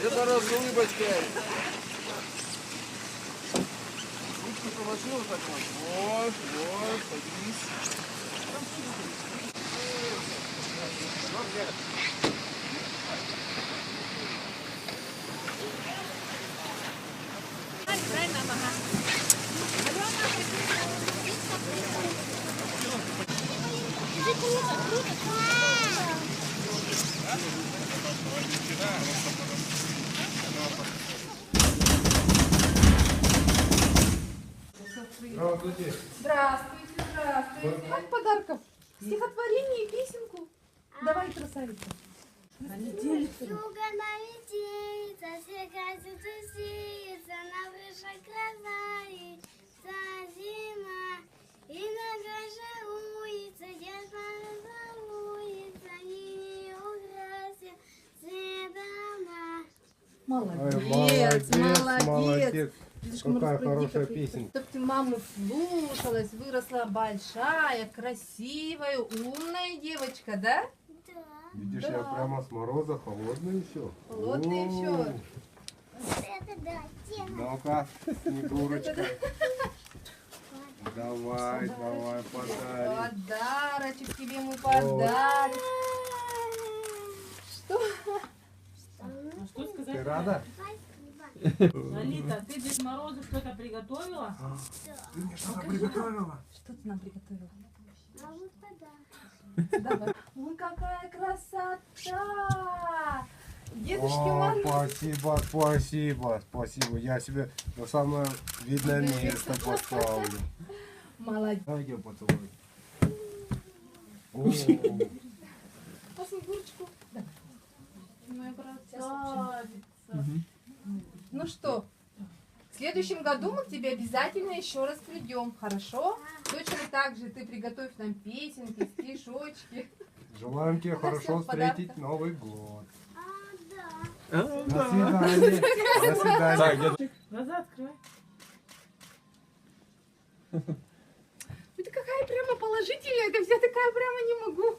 Это раз с улыбочкой. Ручку положил вот так вот. Вот, вот, садись. Здравствуйте. Здравствуйте, здравствуйте. Как подарков? Стихотворение и песенку. Давай, красавица. Юга налетится, все хотят усилиться, на выше красавица зима. И на крыше улицы, Дед Мороз волнуется, не украсит цветом. Молодец, молодец. Молодец. Видишь, Какая Мороз, пройди, хорошая пройди. песня. Чтоб ты маму слушалась, выросла большая, красивая, умная девочка, да? Да. Видишь, Да. я прямо с мороза холодный еще. Холодный еще. Это да, тема. Ну-ка, Снегурочка. Давай, давай, подарим. Подарочек тебе мой подарок. Что? А что Ты сказать? рада? Спасибо. Лолита, ты Дед Морозу что-то приготовила? Ты мне что-то приготовила? Что ты нам приготовила? А вот подарок. Давай. Ой, какая красота! Дедушке О, Морозу. спасибо, спасибо, спасибо. Я себе на самое видное место поставлю. Молодец. Давайте я поцелую. О, По Снегурочку. Давай. Моя Красавица. Ну что, в следующем году мы к тебе обязательно еще раз придем, хорошо? Точно так же ты приготовь нам песенки, стишочки. желаем тебе Ну, хорошо всем подарка. встретить Новый год. Да. До свидания. До свидания. Глаза открывай. Ой, ты какая прямо положительная, это вся такая прямо не могу.